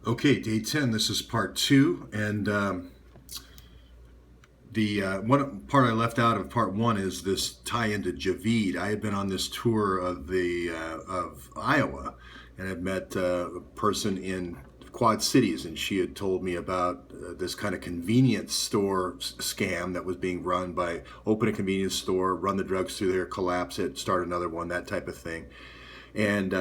Okay, day 10, this is part two, and the one part I left out of part one is this tie into Javid. I had been on this tour of Iowa, and had met a person in Quad Cities, and she had told me about this kind of convenience store scam that was being run by open a convenience store, run the drugs through there, collapse it, start another one, that type of thing. And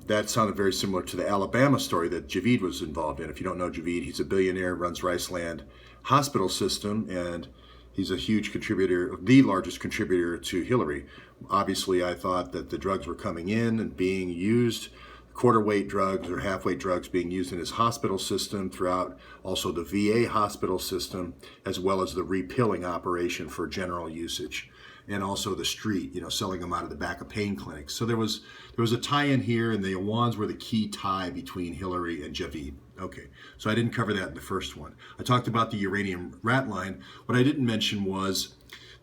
that sounded very similar to the Alabama story that Javid was involved in. If you don't know Javid, he's a billionaire, runs Riceland Hospital System, and he's a huge contributor, the largest contributor to Hillary. Obviously, I thought that the drugs were coming in and being used, quarter weight drugs or half weight drugs being used in his hospital system throughout, also the VA hospital system, as well as the repilling operation for general usage, and also the street, selling them out of the back of pain clinics. So there was a tie-in here, and the Awans were the key tie between Hillary and Javid. Okay, so I didn't cover that in the first one. I talked about the uranium rat line. What I didn't mention was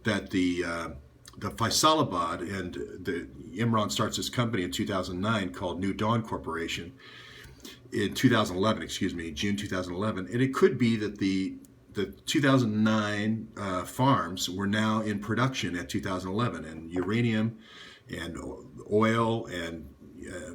that the Faisalabad, and the Imran starts this company in 2009 called New Dawn Corporation in 2011, June 2011, and it could be that the 2009 farms were now in production at 2011, and uranium and oil and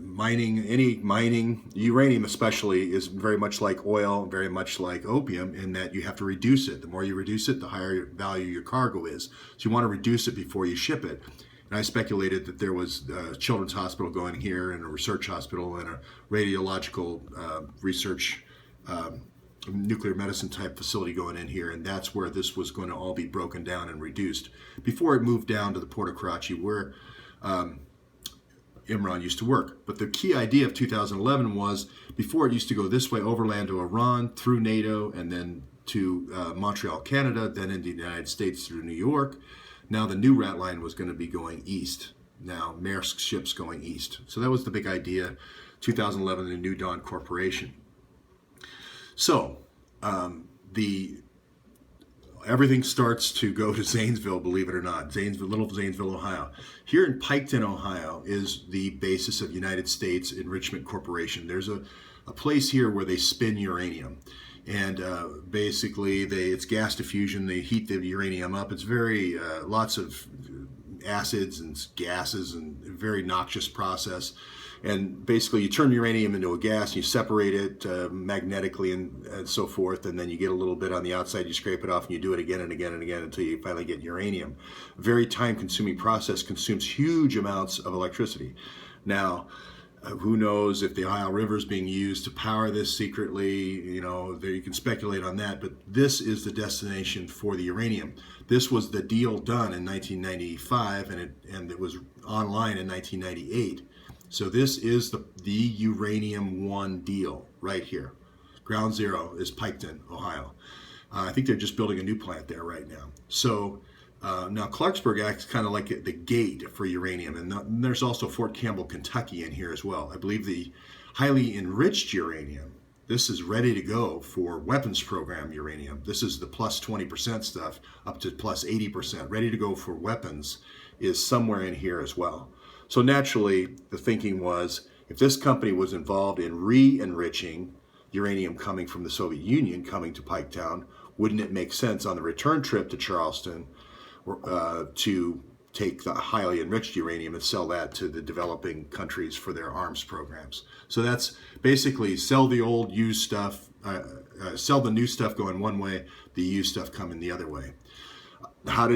mining, uranium especially, is very much like oil, very much like opium, in that you have to reduce it. The more you reduce it, the higher value your cargo is. So you want to reduce it before you ship it. And I speculated that there was a children's hospital going here, and a research hospital, and a radiological research nuclear medicine type facility going in here, and that's where this was going to all be broken down and reduced before it moved down to the port of Karachi, where Imran used to work. But the key idea of 2011 was, before it used to go this way overland to Iran, through NATO, and then to Montreal, Canada, then into the United States through New York. Now the new rat line was going to be going east. Now Maersk ships going east. So that was the big idea, 2011, the New Dawn Corporation. So everything starts to go to Zanesville, believe it or not, little Zanesville, Ohio. Here in Piketon, Ohio, is the basis of United States Enrichment Corporation. There's a place here where they spin uranium, and basically it's gas diffusion. They heat the uranium up. It's very lots of acids and gases, and a very noxious process. And basically you turn uranium into a gas, you separate it magnetically and so forth, and then you get a little bit on the outside, you scrape it off, and you do it again and again and again until you finally get uranium. Very time-consuming process, consumes huge amounts of electricity. Now, who knows if the Ohio River is being used to power this secretly? You can speculate on that, but this is the destination for the uranium. This was the deal done in 1995, and it was online in 1998. So this is the Uranium One deal right here. Ground zero is Piketon, Ohio. I think they're just building a new plant there right now. So now Clarksburg acts kind of like the gate for uranium, and there's also Fort Campbell, Kentucky in here as well. I believe the highly enriched uranium, this is ready to go for weapons program uranium. This is the plus 20% stuff, up to plus 80%, ready to go for weapons, is somewhere in here as well. So naturally, the thinking was, if this company was involved in re-enriching uranium coming from the Soviet Union coming to Piketon, wouldn't it make sense on the return trip to Charleston to take the highly enriched uranium and sell that to the developing countries for their arms programs? So that's basically sell the old used stuff, sell the new stuff going one way, the used stuff coming the other way. How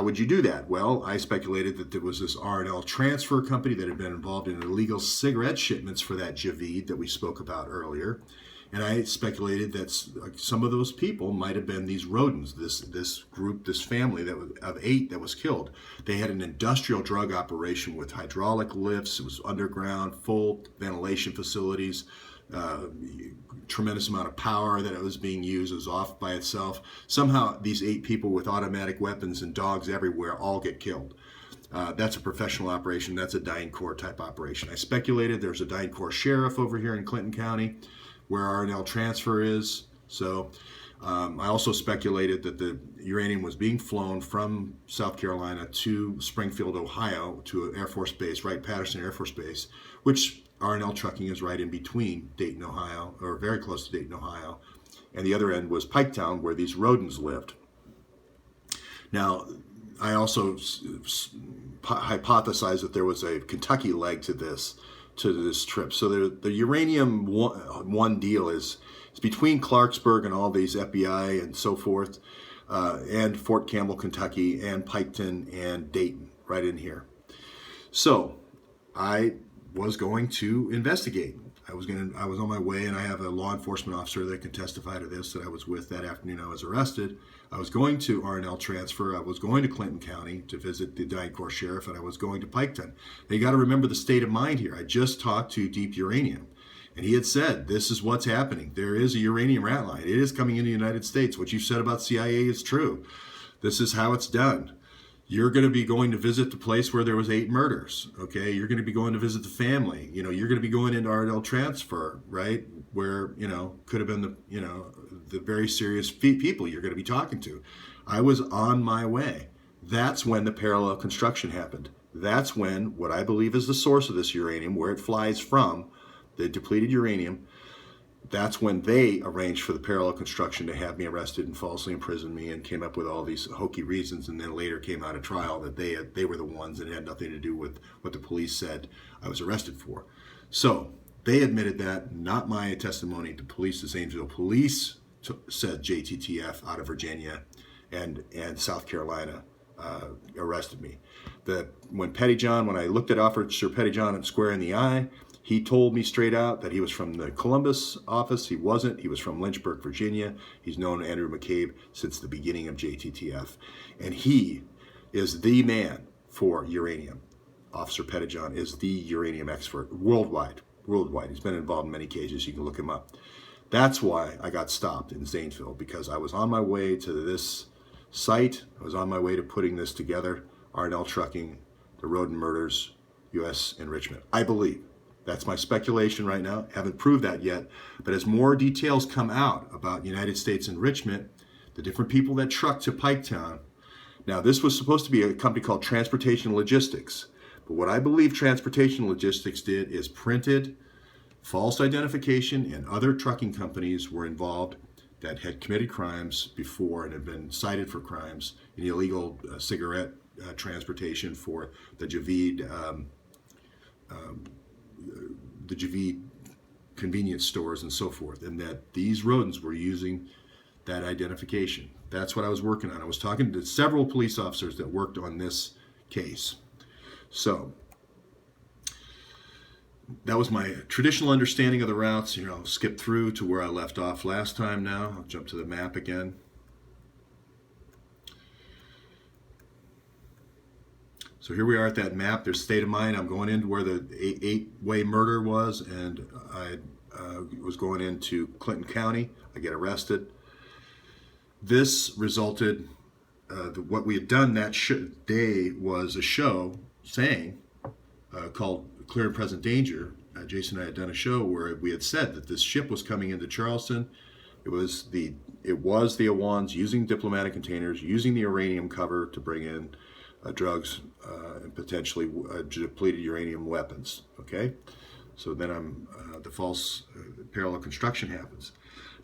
would you do that? Well, I speculated that there was this R&L transfer company that had been involved in illegal cigarette shipments for that Javid that we spoke about earlier. And I speculated that some of those people might have been these rodents, this group, this family of 8 that was killed. They had an industrial drug operation with hydraulic lifts. It was underground, full ventilation facilities, tremendous amount of power that it was being used. It was off by itself. Somehow these 8 people with automatic weapons and dogs everywhere all get killed. That's a professional operation. That's a DynCorp type operation. I speculated there's a DynCorp sheriff over here in Clinton County where R&L transfer is. So I also speculated that the uranium was being flown from South Carolina to Springfield, Ohio, to an Air Force Base, Wright-Patterson Air Force Base, which R&L Trucking is right in between Dayton, Ohio, or very close to Dayton, Ohio, and the other end was Piketon, where these Rodens lived. Now, I also hypothesized that there was a Kentucky leg to this trip. So the uranium one deal is between Clarksburg and all these FBI and so forth, and Fort Campbell, Kentucky, and Piketon and Dayton, right in here. So I was going to investigate. I was on my way, and I have a law enforcement officer that can testify to this that I was with that afternoon I was arrested. I was going to R&L transfer. I was going to Clinton County to visit the DynCorp sheriff, and I was going to Piketon. Now, you got to remember the state of mind here. I just talked to Deep Uranium, and he had said, this is what's happening. There is a uranium rat line. It is coming into the United States. What you said about CIA is true. This is how it's done. You're going to be going to visit the place where there was 8 murders, okay? You're going to be going to visit the family. You're going to be going into R&L transfer, right? Where, could have been the very serious people you're going to be talking to. I was on my way. That's when the parallel construction happened. That's when what I believe is the source of this uranium, where it flies from, the depleted uranium, that's when they arranged for the parallel construction to have me arrested and falsely imprison me, and came up with all these hokey reasons, and then later came out of trial that they were the ones that had nothing to do with what the police said I was arrested for. So they admitted that, not my testimony. The police, the Zanesville police said JTTF out of Virginia and South Carolina arrested me. When I looked at Officer Pettyjohn square in the eye, he told me straight out that he was from the Columbus office. He wasn't. He was from Lynchburg, Virginia. He's known Andrew McCabe since the beginning of JTTF. And he is the man for uranium. Officer Pettyjohn is the uranium expert worldwide. He's been involved in many cases. You can look him up. That's why I got stopped in Zanesville, because I was on my way to this site. I was on my way to putting this together. R&L Trucking, the Roden murders, U.S. enrichment. I believe. That's my speculation right now. Haven't proved that yet. But as more details come out about United States enrichment, the different people that trucked to Piketon. Now, this was supposed to be a company called Transportation Logistics. But what I believe Transportation Logistics did is printed false identification, and other trucking companies were involved that had committed crimes before and had been cited for crimes in illegal cigarette transportation for the Javid convenience stores and so forth, and that these rodents were using that identification. That's what I was working on. I was talking to several police officers that worked on this case. So that was my traditional understanding of the routes. I'll skip through to where I left off last time now. I'll jump to the map again. So here we are at that map. There's state of mind. I'm going into where the 8-way murder was, and I was going into Clinton County. I get arrested. This resulted, what we had done that day was a show called Clear and Present Danger. Jason and I had done a show where we had said that this ship was coming into Charleston. It was the Awans using diplomatic containers, using the uranium cover to bring in drugs and potentially depleted uranium weapons. Okay, so then the false parallel construction happens.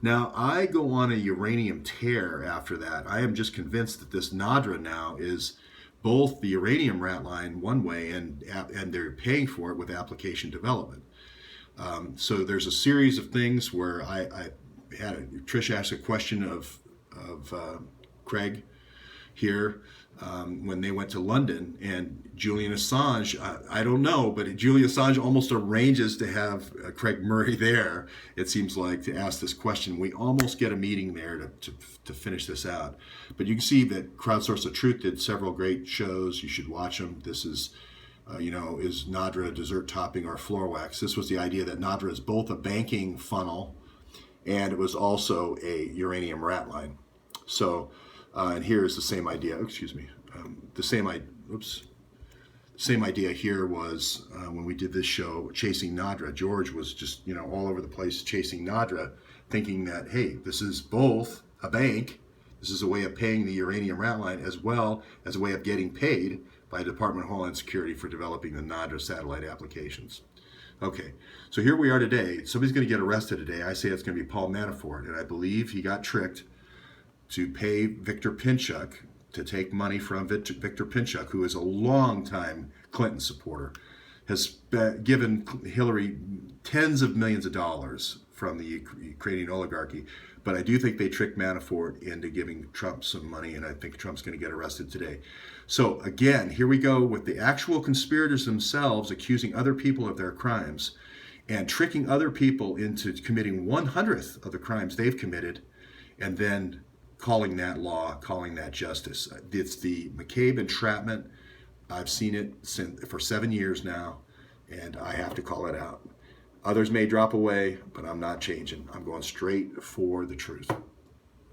Now I go on a uranium tear after that. I am just convinced that this NADRA now is both the uranium rat line one way, and they're paying for it with application development. So there's a series of things where I had Trish asked a question of Craig here when they went to London, and Julian Assange, I don't know, but Julian Assange almost arranges to have Craig Murray there, it seems like, to ask this question. We almost get a meeting there to finish this out. But you can see that Crowdsource of Truth did several great shows. You should watch them. This is, is NADRA dessert topping or floor wax? This was the idea that NADRA is both a banking funnel and it was also a uranium rat line. So, and here is the same idea. Same idea here was when we did this show, Chasing NADRA. George was just, all over the place chasing NADRA, thinking that, hey, this is both a bank, this is a way of paying the uranium rat line, as well as a way of getting paid by the Department of Homeland Security for developing the NADRA satellite applications. Okay, so here we are today. Somebody's going to get arrested today. I say it's going to be Paul Manafort, and I believe he got tricked to pay Victor Pinchuk to take money from Victor Pinchuk, who is a longtime Clinton supporter, has given Hillary tens of millions of dollars from the Ukrainian oligarchy. But I do think they tricked Manafort into giving Trump some money, and I think Trump's going to get arrested today. So again, here we go with the actual conspirators themselves accusing other people of their crimes and tricking other people into committing 1/100th of the crimes they've committed, and then calling that law, calling that justice. It's the McCabe entrapment. I've seen it for 7 years now, and I have to call it out. Others may drop away, but I'm not changing. I'm going straight for the truth.